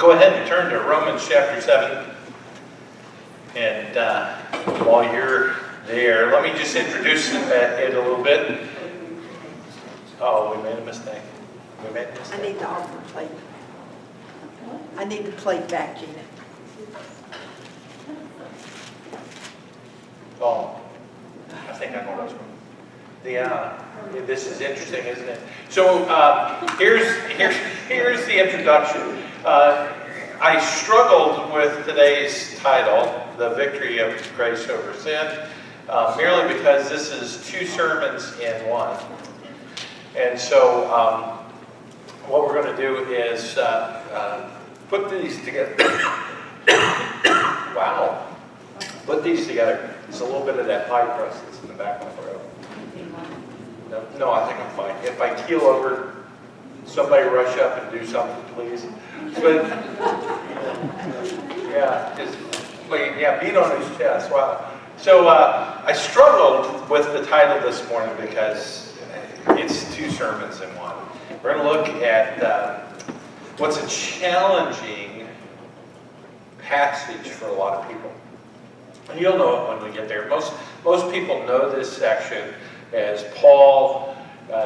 Go ahead and turn to Romans chapter 7. And while you're there, let me just introduce it a little bit. Oh, we made a mistake. I need the offering plate. I need the plate back, Gina. Oh, I think I know this one. This is interesting, isn't it? So here's the introduction. I struggled with today's title, The Victory of Grace Over Sin, merely because this is two sermons in one. And so what we're going to do is put these together. Wow. Put these together. There's a little bit of that pie crust that's in the back of my throat. No, I think I'm fine. If I keel over, somebody rush up and do something, please. But beat on his chest. Wow. So I struggled with the title this morning because it's two sermons in one. We're going to look at what's a challenging passage for a lot of people. And you'll know it when we get there. Most people know this section as Paul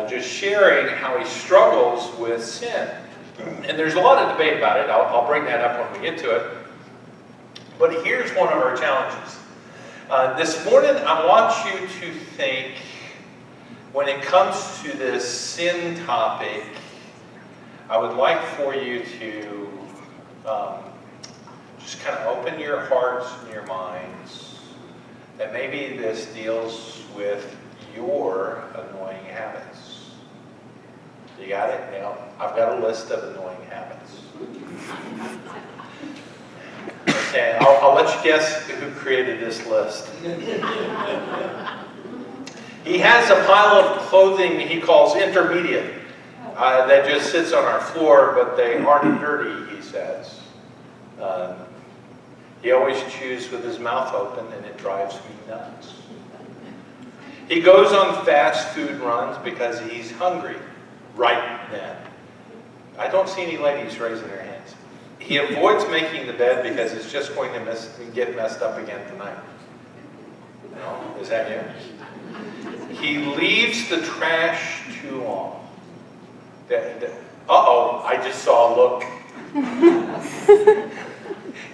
just sharing how he struggles with sin. And there's a lot of debate about it. I'll bring that up when we get to it. But here's one of our challenges. This morning, I want you to think, when it comes to this sin topic, I would like for you to just kind of open your hearts and your minds. And maybe this deals with your annoying habits. You got it? Now, I've got a list of annoying habits. Okay, I'll let you guess who created this list. He has a pile of clothing he calls intermediate that just sits on our floor, but they aren't dirty, he says. He always chews with his mouth open, and it drives me nuts. He goes on fast food runs because he's hungry right then. I don't see any ladies raising their hands. He avoids making the bed because it's just going to get messed up again tonight. No? Is that you? He leaves the trash too long. Uh-oh, I just saw a look.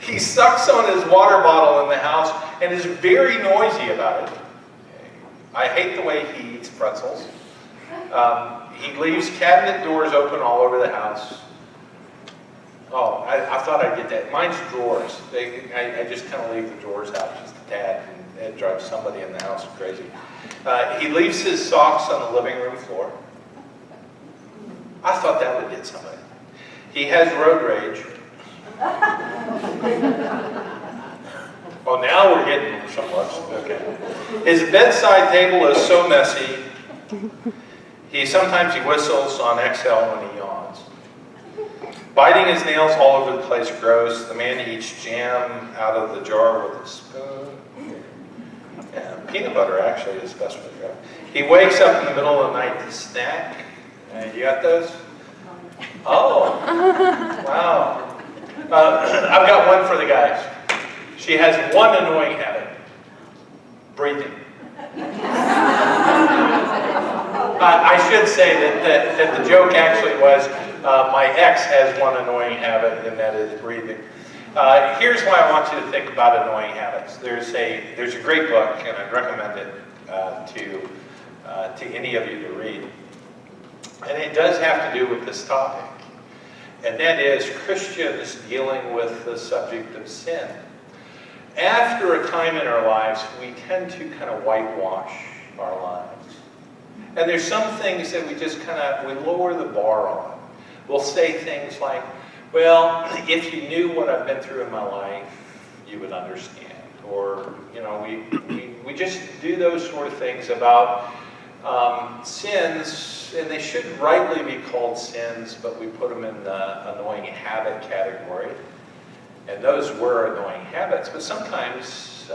He sucks on his water bottle in the house and is very noisy about it. I hate the way he eats pretzels. He leaves cabinet doors open all over the house. Oh, I thought I'd get that. Mine's drawers. I just kind of leave the drawers out just a tad, and it drives somebody in the house crazy. He leaves his socks on the living room floor. I thought that would get somebody. He has road rage. Oh, now we're getting somewhat. Okay. His bedside table is so messy. Sometimes he whistles on exhale when he yawns. Biting his nails all over the place, gross. The man eats jam out of the jar with a spoon. Yeah, peanut butter actually is best for the jar. He wakes up in the middle of the night to snack. You got those? Oh, wow. I've got one for the guys. She has one annoying habit. Breathing. I should say that the joke actually was my ex has one annoying habit, and that is breathing. Here's why I want you to think about annoying habits. There's a great book, and I'd recommend it to any of you to read. And it does have to do with this topic. And that is Christians dealing with the subject of sin. After a time in our lives, we tend to kind of whitewash our lives. And there's some things that we just we lower the bar on. We'll say things like, well, if you knew what I've been through in my life, you would understand. Or, we just do those sort of things about sins, and they should rightly be called sins, but we put them in the annoying habit category. And those were annoying habits, but sometimes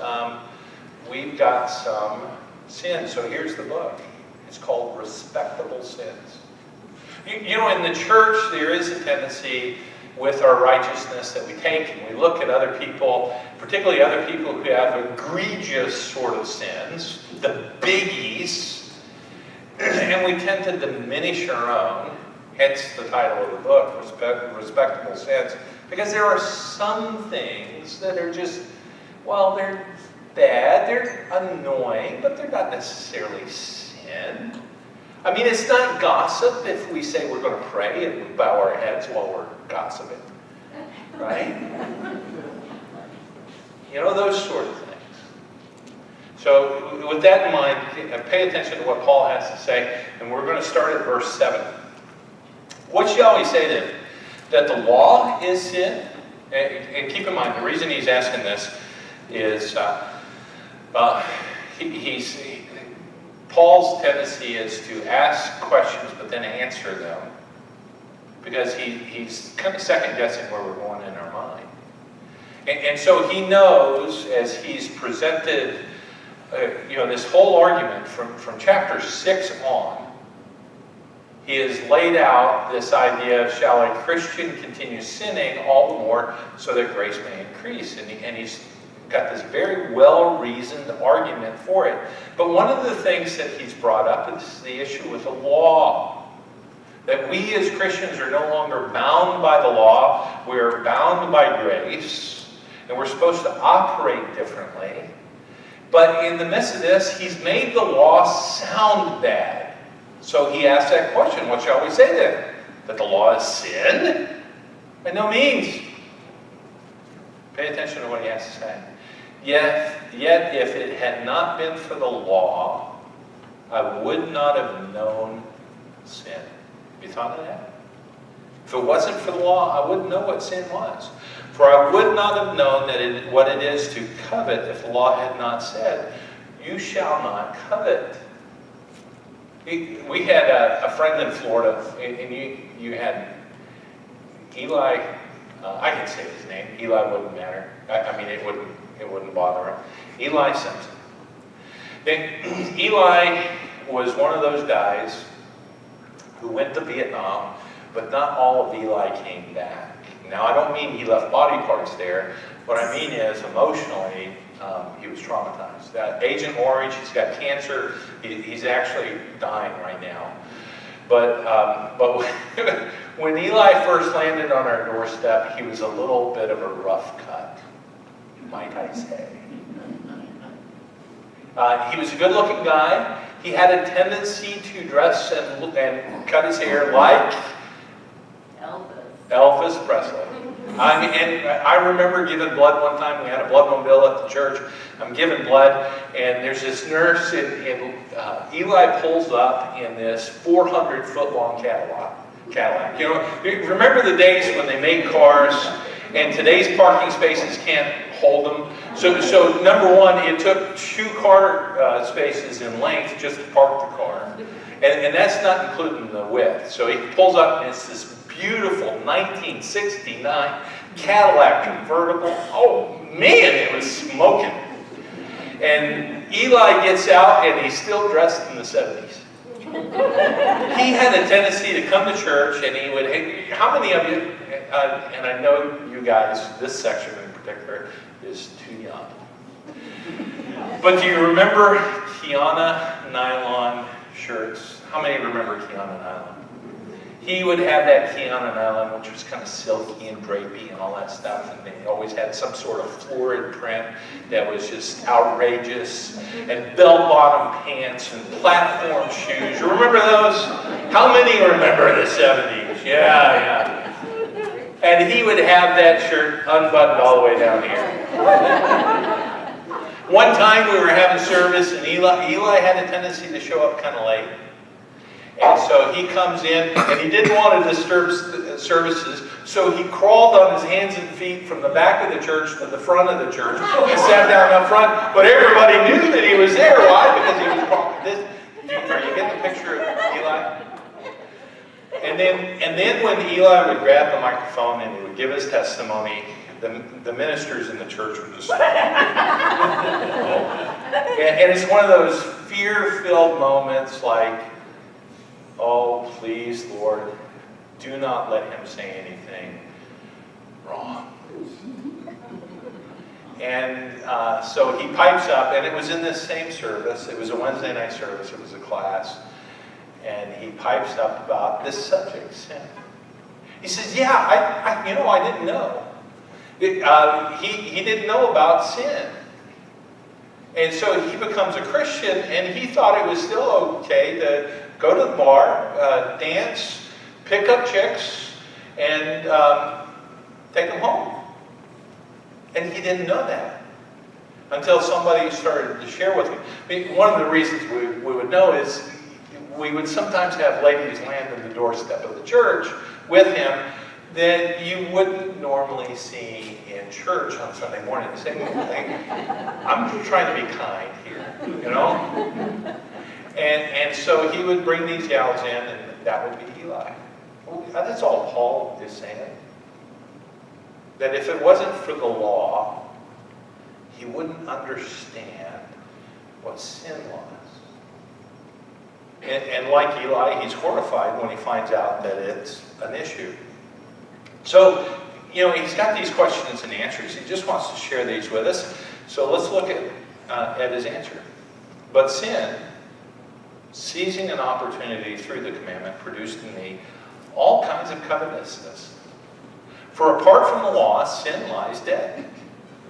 we've got some sins. So here's the book. It's called Respectable Sins. In the church, there is a tendency with our righteousness that we take and we look at other people, particularly other people who have egregious sort of sins, the biggies, and we tend to diminish our own, hence the title of the book, Respectable Sins, because there are some things that are just, well, they're bad, they're annoying, but they're not necessarily sin. I mean, it's not gossip if we say we're going to pray and we bow our heads while we're gossiping, right? You know, those sort of things. So with that in mind, pay attention to what Paul has to say, and we're going to start at verse 7. What shall we say then? That the law is sin? And keep in mind, the reason he's asking this is Paul's tendency is to ask questions but then answer them, because he's kind of second-guessing where we're going in our mind. And so he knows, as he's presented this whole argument from chapter 6 on, he has laid out this idea of, shall a Christian continue sinning all the more so that grace may increase? And he's got this very well-reasoned argument for it. But one of the things that he's brought up is the issue with the law. That we as Christians are no longer bound by the law, we're bound by grace, and we're supposed to operate differently. But in the midst of this, he's made the law sound bad. So he asks that question, what shall we say then? That the law is sin? By no means. Pay attention to what he has to say. Yet if it had not been for the law, I would not have known sin. Have you thought of that? If it wasn't for the law, I wouldn't know what sin was. For I would not have known what it is to covet if the law had not said, you shall not covet. We had a friend in Florida, and you had Eli, I can say his name, Eli wouldn't matter. I mean, it wouldn't bother him. Eli Simpson. Then Eli was one of those guys who went to Vietnam, but not all of Eli came back. Now, I don't mean he left body parts there. What I mean is, emotionally, he was traumatized. Agent Orange, he's got cancer. He's actually dying right now. But when Eli first landed on our doorstep, he was a little bit of a rough cut, might I say. He was a good-looking guy. He had a tendency to dress and cut his hair like Elvis Presley. And I remember giving blood one time. We had a bloodmobile at the church. I'm giving blood, and there's this nurse, and Eli pulls up in this 400-foot-long Cadillac. You know, remember the days when they made cars, and today's parking spaces can't hold them? So number one, it took 2 car spaces in length just to park the car. And that's not including the width. So he pulls up, and it's this beautiful 1969 Cadillac convertible. Oh man, it was smoking. And Eli gets out, and he's still dressed in the 70s. He had a tendency to come to church, and he would, hey, how many of you, and I know you guys, this section in particular, is too young. But do you remember Kiana nylon shirts? How many remember Kiana nylon? He would have that Kiana nylon, which was kind of silky and drapey and all that stuff, and they always had some sort of florid print that was just outrageous, and bell-bottom pants and platform shoes. You remember those? How many remember the 70s? Yeah. And he would have that shirt unbuttoned all the way down here. One time we were having service, and Eli had a tendency to show up kind of late. And so he comes in, and he didn't want to disturb services, so he crawled on his hands and feet from the back of the church to the front of the church and sat down up front. But everybody knew that he was there. Why? Because he was Are you getting the picture of Eli? And then when Eli would grab the microphone and he would give his testimony, the ministers in the church would just... And it's one of those fear-filled moments like, oh, please, Lord, do not let him say anything. And so he pipes up, and it was in this same service. It was a Wednesday night service. It was a class. And he pipes up about this subject, sin. He says, yeah, I didn't know. He didn't know about sin. And so he becomes a Christian, and he thought it was still okay to go to the bar, dance, pick up chicks, and take them home. And he didn't know that until somebody started to share with him. I mean, one of the reasons we would know is we would sometimes have ladies land on the doorstep of the church with him that you wouldn't normally see in church on Sunday morning. The same thing. I'm trying to be kind here, you know? And so he would bring these gals in, and that would be Eli. Well, that's all Paul is saying. That if it wasn't for the law, he wouldn't understand what sin was. And like Eli, he's horrified when he finds out that it's an issue. So, he's got these questions and answers. He just wants to share these with us. So let's look at his answer. But sin, seizing an opportunity through the commandment, produced in me all kinds of covetousness. For apart from the law, sin lies dead.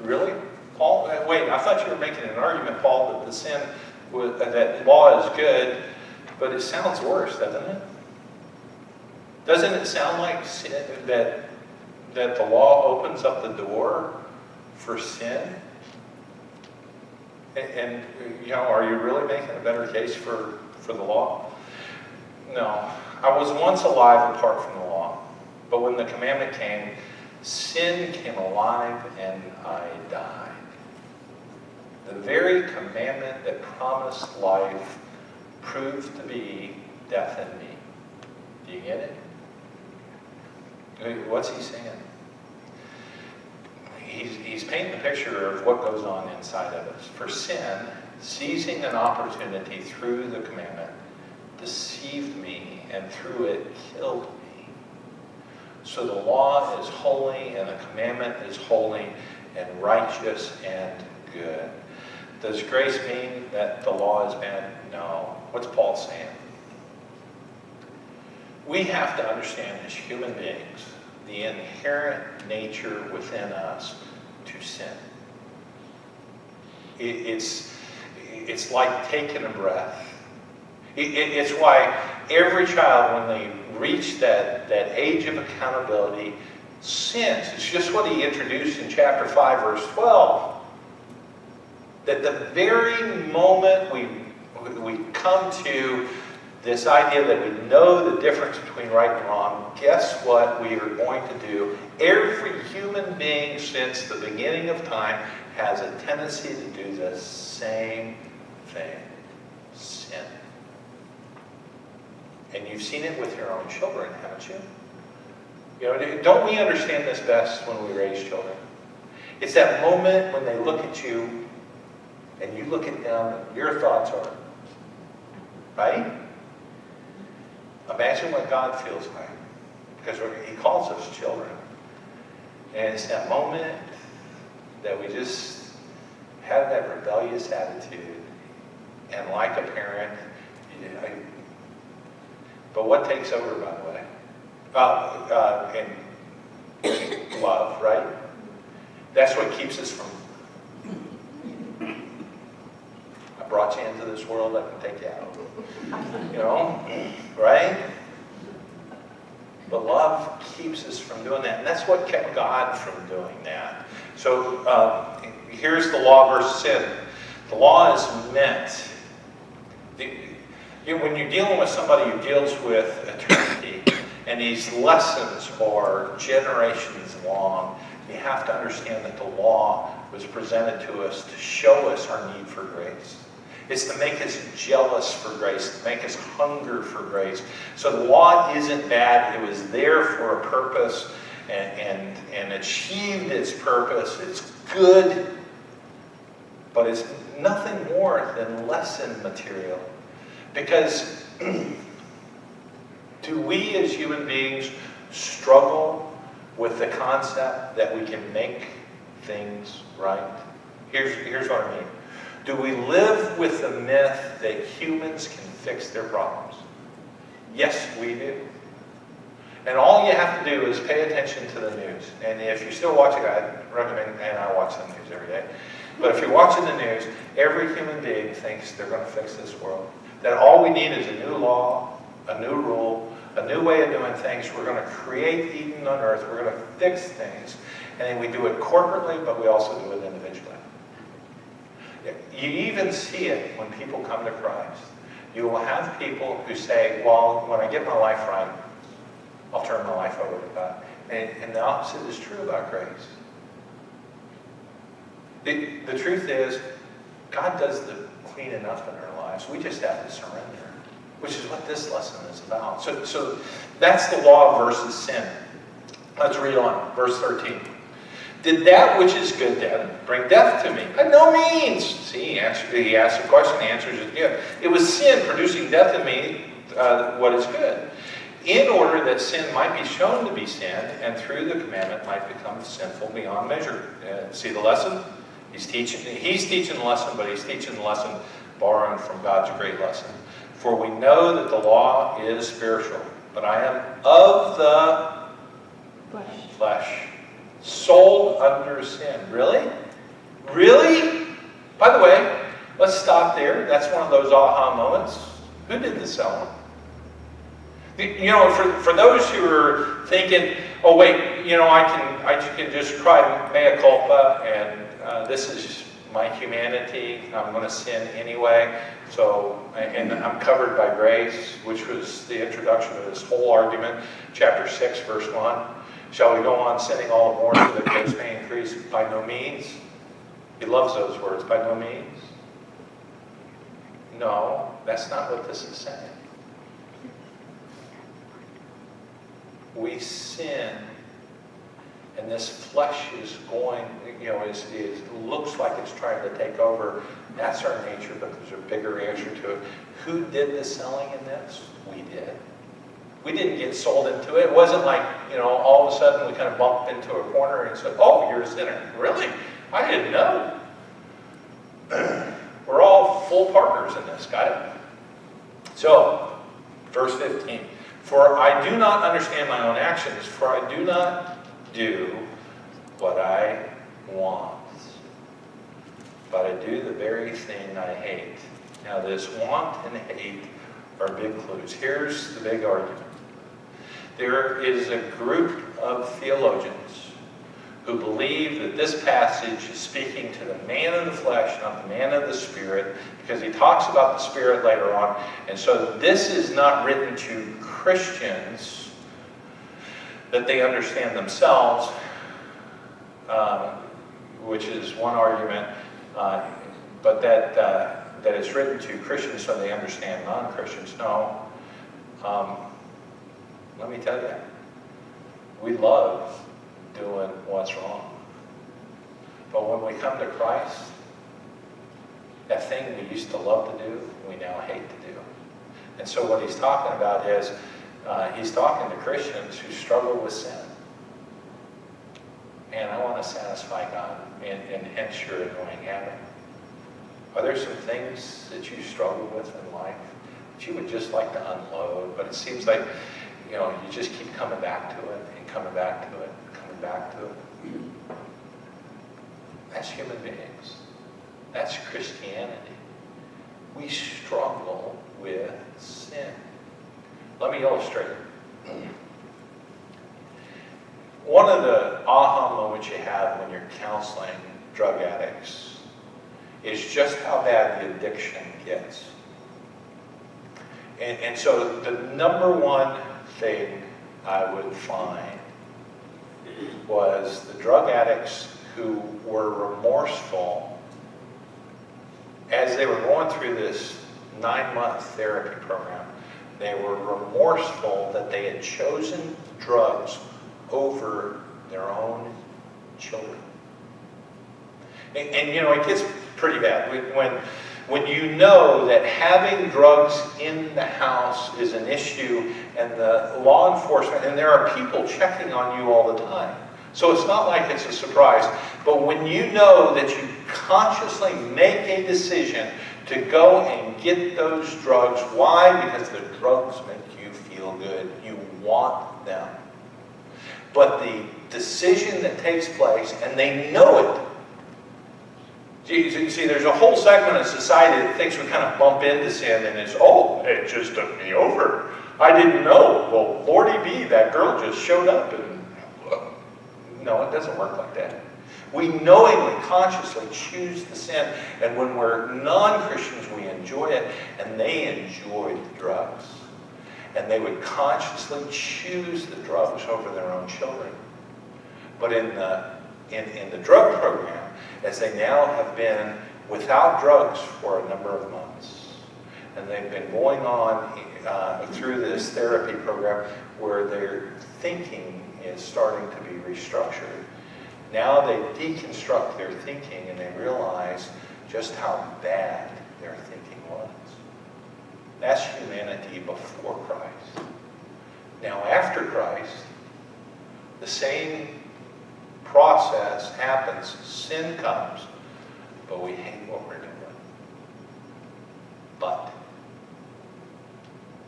Really? Paul? Wait, I thought you were making an argument, Paul, that that law is good, but it sounds worse, doesn't it? Doesn't it sound like sin, that the law opens up the door for sin? And are you really making a better case for the law? No. I was once alive apart from the law, but when the commandment came, sin came alive and I died. The very commandment that promised life proved to be death in me. Do you get it? What's he saying? He's painting a picture of what goes on inside of us. For sin, seizing an opportunity through the commandment, deceived me, and through it killed me. So the law is holy, and the commandment is holy, and righteous, and good. Does grace mean that the law is bad? No. What's Paul saying? We have to understand as human beings the inherent nature within us to sin. It's like taking a breath. It's why every child, when they reach that age of accountability, sins. It's just what he introduced in chapter 5, verse 12. That the very moment we come to this idea that we know the difference between right and wrong, guess what we are going to do? Every human being since the beginning of time has a tendency to do the same thing. Sin. And you've seen it with your own children, haven't you? Don't we understand this best when we raise children? It's that moment when they look at you and you look at them and your thoughts are, right? Imagine what God feels like, because he calls us children. And it's that moment that we just have that rebellious attitude, and like a parent, but what takes over, by the way? And love, right? That's what keeps us from, I brought you into this world, I can take you out. Right? But love keeps us from doing that. And that's what kept God from doing that. So here's the law versus sin. The law is meant, when you're dealing with somebody who deals with eternity, and these lessons are generations long, you have to understand that the law was presented to us to show us our need for grace. It's to make us jealous for grace, to make us hunger for grace. So the law isn't bad. It was there for a purpose and achieved its purpose. It's good, but it's nothing more than lesson material. Because do we as human beings struggle with the concept that we can make things right? Here's what I mean. Do we live with the myth that humans can fix their problems? Yes, we do. And all you have to do is pay attention to the news. And if you're still watching, I recommend, and I watch the news every day. But if you're watching the news, every human being thinks they're going to fix this world. That all we need is a new law, a new rule, a new way of doing things. We're going to create Eden on earth. We're going to fix things. And then we do it corporately, but we also do it individually. You even see it when people come to Christ. You will have people who say, well, when I get my life right, I'll turn my life over to God. And the opposite is true about grace. The truth is, God does the cleaning up in our lives. We just have to surrender, which is what this lesson is about. So that's the law versus sin. Let's read on, verse 13. Did that which is good then bring death to me? By no means. See, he asked a question, the answer is good. It was sin producing death in me, what is good, in order that sin might be shown to be sin, and through the commandment might become sinful beyond measure. See the lesson? He's teaching the lesson, but he's teaching the lesson borrowing from God's great lesson. For we know that the law is spiritual, but I am of the flesh, sold under sin. Really? Really? By the way, let's stop there. That's one of those aha moments. Who did the selling? You know, for those who are thinking, oh wait, you know, I can just cry mea culpa, and this is my humanity. I'm going to sin anyway. So, and I'm covered by grace, which was the introduction of this whole argument. Chapter 6, verse 1. Shall we go on sinning all the more so that grace may increase? By no means. He loves those words. By no means. No, that's not what this is saying. We sin, and this flesh is going, you know, it looks like it's trying to take over. That's our nature, but there's a bigger answer to it. Who did the selling in this? We did. We didn't get sold into it. It wasn't like, you know, all of a sudden we kind of bumped into a corner and said, oh, you're a sinner. Really? I didn't know. We're all full partners in this. Got it? So, verse 15. For I do not understand my own actions, for I do not do what I want, but I do the very thing I hate. Now this want and hate are big clues. Here's the big argument. There is a group of theologians who believe that this passage is speaking to the man of the flesh, not the man of the spirit, because he talks about the spirit later on. And so this is not written to Christians that they understand themselves, which is one argument, but that it's written to Christians so they understand non-Christians. No. Let me tell you, we love doing what's wrong. But when we come to Christ, that thing we used to love to do, we now hate to do. And so what he's talking about is, he's talking to Christians who struggle with sin. And I want to satisfy God, and hence you're annoying Adam. Are there some things that you struggle with in life that you would just like to unload, but it seems like, you know, you just keep coming back to it, and coming back to it, and coming back to it? That's human beings. That's Christianity. We struggle with sin. Let me illustrate. One of the aha moments you have when you're counseling drug addicts is just how bad the addiction gets. And so the number one thing I would find was the drug addicts who were remorseful as they were going through this 9-month therapy program. They were remorseful that they had chosen drugs over their own children. And you know, it gets pretty bad. When when you know that having drugs in the house is an issue and the law enforcement, and there are people checking on you all the time. So it's not like it's a surprise. But when you know that you consciously make a decision to go and get those drugs, why? Because the drugs make you feel good. You want them. But the decision that takes place, and they know it. You see, there's a whole segment of society that thinks we kind of bump into sin and it's, oh, it just took me over. I didn't know. Well, Lordy be, that girl just showed up. And no, it doesn't work like that. We knowingly, consciously choose the sin. And when we're non-Christians, we enjoy it. And they enjoyed the drugs. And they would consciously choose the drugs over their own children. But in the drug program, as they now have been without drugs for a number of months, and they've been going on through this therapy program where their thinking is starting to be restructured. Now they deconstruct their thinking and they realize just how bad their thinking was. That's humanity before Christ. Now after Christ, the same process happens. Sin comes, but we hate what we're doing. But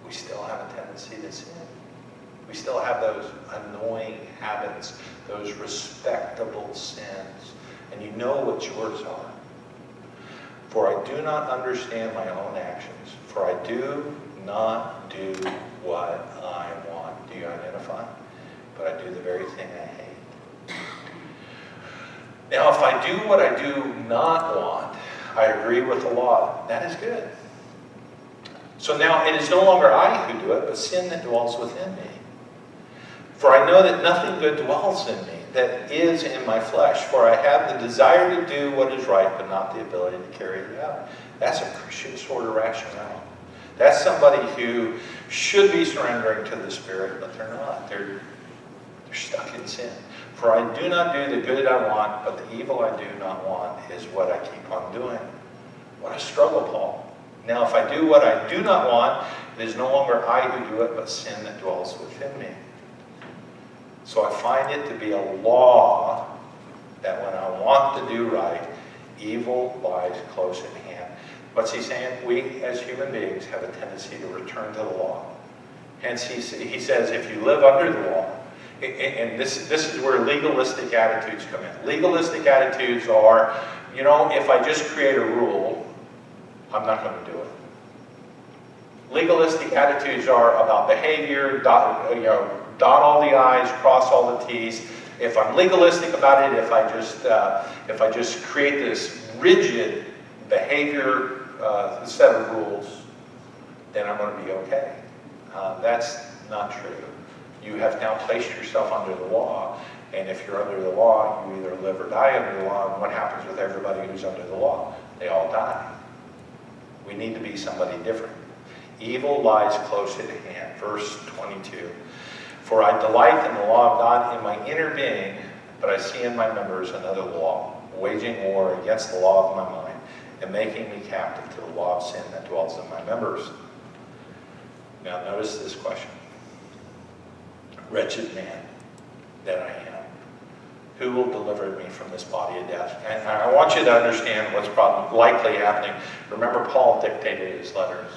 we still have a tendency to sin. We still have those annoying habits, those respectable sins. And you know what yours are. For I do not understand my own actions. For I do not do what I want. Do you identify? But I do the very thing I hate. Now, if I do what I do not want, I agree with the law. That is good. So now it is no longer I who do it, but sin that dwells within me. For I know that nothing good dwells in me, that is in my flesh. For I have the desire to do what is right, but not the ability to carry it out. That's a Christian sort of rationale. That's somebody who should be surrendering to the Spirit, but they're not. They're stuck in sin. For I do not do the good I want, but the evil I do not want is what I keep on doing. What a struggle, Paul. Now, if I do what I do not want, it is no longer I who do it, but sin that dwells within me. So I find it to be a law that when I want to do right, evil lies close at hand. What's he saying? We, as human beings, have a tendency to return to the law. Hence, he says, if you live under the law, and this is where legalistic attitudes come in. Legalistic attitudes are, you know, if I just create a rule, I'm not going to do it. Legalistic attitudes are about behavior, dot all the I's, cross all the T's. If I'm legalistic about it, if I just create this rigid behavior set of rules, then I'm going to be okay. That's not true. You have now placed yourself under the law, and if you're under the law, you either live or die under the law, and what happens with everybody who's under the law? They all die. We need to be somebody different. Evil lies close at hand. Verse 22. For I delight in the law of God in my inner being, but I see in my members another law, waging war against the law of my mind, and making me captive to the law of sin that dwells in my members. Now notice this question. Wretched man that I am, who will deliver me from this body of death? And I want you to understand what's probably likely happening. Remember, Paul dictated his letters.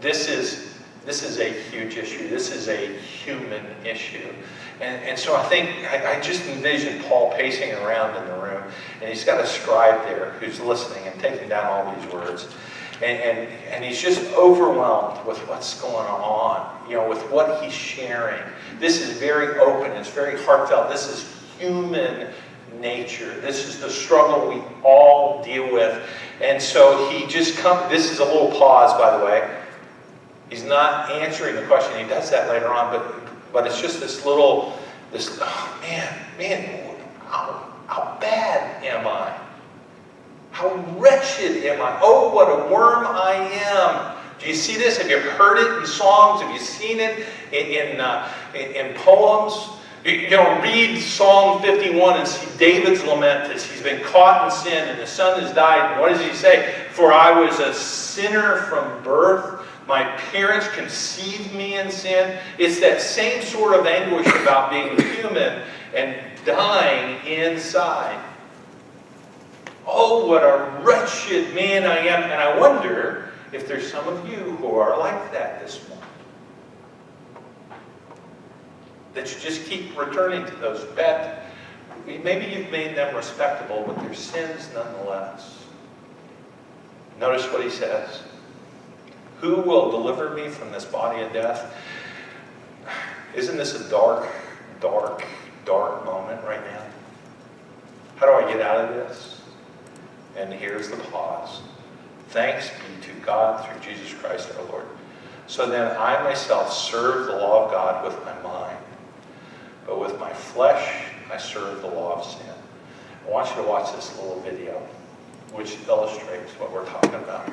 This is a huge issue. This is a human issue. And so I just envision Paul pacing around in the room, and he's got a scribe there who's listening and taking down all these words. And he's just overwhelmed with what's going on, with what he's sharing. This is very open. It's very heartfelt. This is human nature. This is the struggle we all deal with. And so he just comes. This is a little pause, by the way. He's not answering the question. He does that later on, but it's just oh man, how bad am I? How wretched am I? Oh, what a worm I am. Do you see this? Have you heard it in songs? Have you seen it in poems? Read Psalm 51 and see David's lament as he's been caught in sin and his son has died. And what does he say? For I was a sinner from birth. My parents conceived me in sin. It's that same sort of anguish about being human and dying inside. Oh, what a wretched man I am. And I wonder if there's some of you who are like that this morning. That you just keep returning to those bad. Maybe you've made them respectable, but they're sins nonetheless. Notice what he says. Who will deliver me from this body of death? Isn't this a dark, dark, dark moment right now? How do I get out of this? And here's the pause. Thanks be to God through Jesus Christ our Lord. So then I myself serve the law of God with my mind, but with my flesh I serve the law of sin. I want you to watch this little video, which illustrates what we're talking about.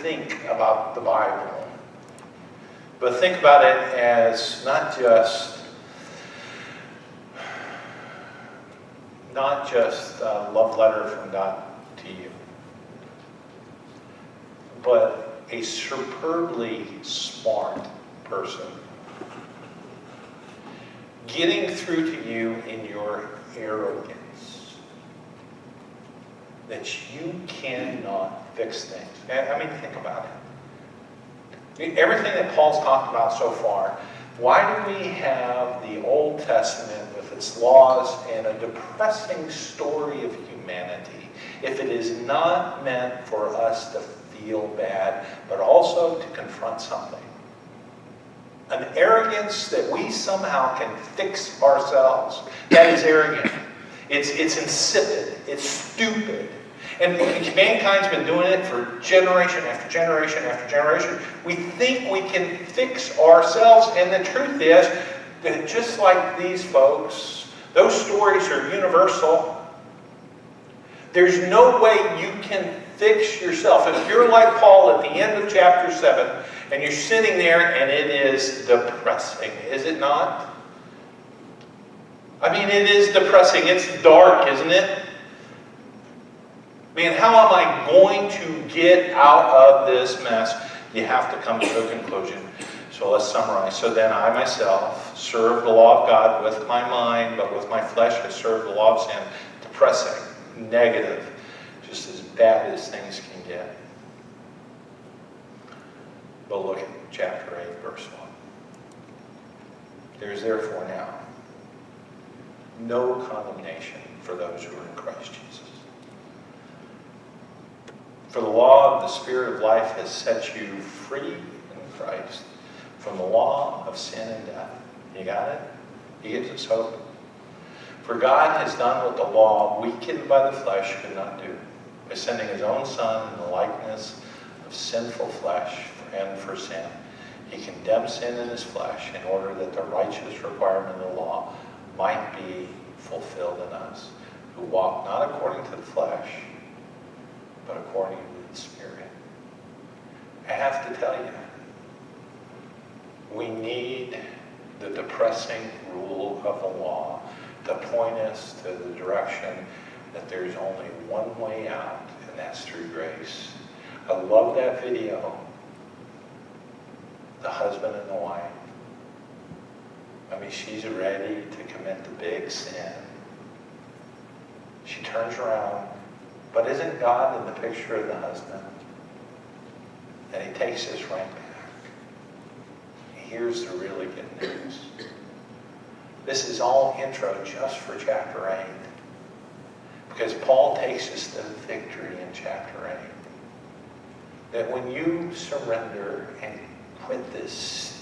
Think about the Bible, but think about it as not just a love letter from God to you, but a superbly smart person getting through to you in your arrogance that you cannot fix things. I mean, think about it. Everything that Paul's talked about so far, why do we have the Old Testament with its laws and a depressing story of humanity if it is not meant for us to feel bad, but also to confront something? An arrogance that we somehow can fix ourselves. That is arrogant. It's insipid. It's stupid. And mankind's been doing it for generation after generation after generation. We think we can fix ourselves, and the truth is that just like these folks, those stories are universal. There's no way you can fix yourself. If you're like Paul at the end of chapter 7, and you're sitting there and it is depressing, is it not? I mean, it is depressing. It's dark, isn't it? Man, how am I going to get out of this mess? You have to come to a conclusion. So let's summarize. So then I myself serve the law of God with my mind, but with my flesh I serve the law of sin. Depressing, negative, just as bad as things can get. But look at chapter 8, verse 1. There is therefore now no condemnation for those who are in Christ Jesus. For the law of the Spirit of life has set you free in Christ from the law of sin and death. You got it? He gives us hope. For God has done what the law, weakened by the flesh, could not do, by sending his own Son in the likeness of sinful flesh and for sin. He condemned sin in his flesh in order that the righteous requirement of the law might be fulfilled in us, who walk not according to the flesh, but according to the Spirit. I have to tell you, we need the depressing rule of the law to point us to the direction that there's only one way out, and that's through grace. I love that video. The husband and the wife. I mean, she's ready to commit the big sin. She turns around, but isn't God in the picture of the husband? And he takes us right back. Here's the really good news. This is all intro just for chapter 8. Because Paul takes us to victory in chapter 8. That when you surrender and quit this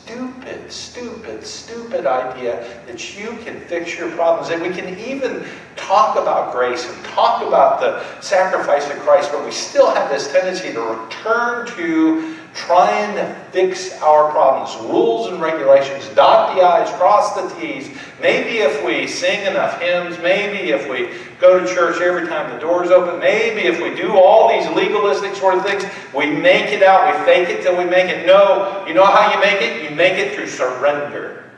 stupid idea that you can fix your problems, and we can even talk about grace and talk about the sacrifice of Christ, but we still have this tendency to return to trying to fix our problems. Rules and regulations, dot the I's, cross the T's. Maybe if we sing enough hymns, maybe if we go to church every time the door's open, maybe if we do all these legalistic sort of things, we make it out, we fake it till we make it. No, you know how you make it? You make it through surrender.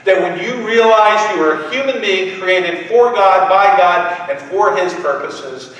That when you realize you are a human being created for God, by God, and for his purposes,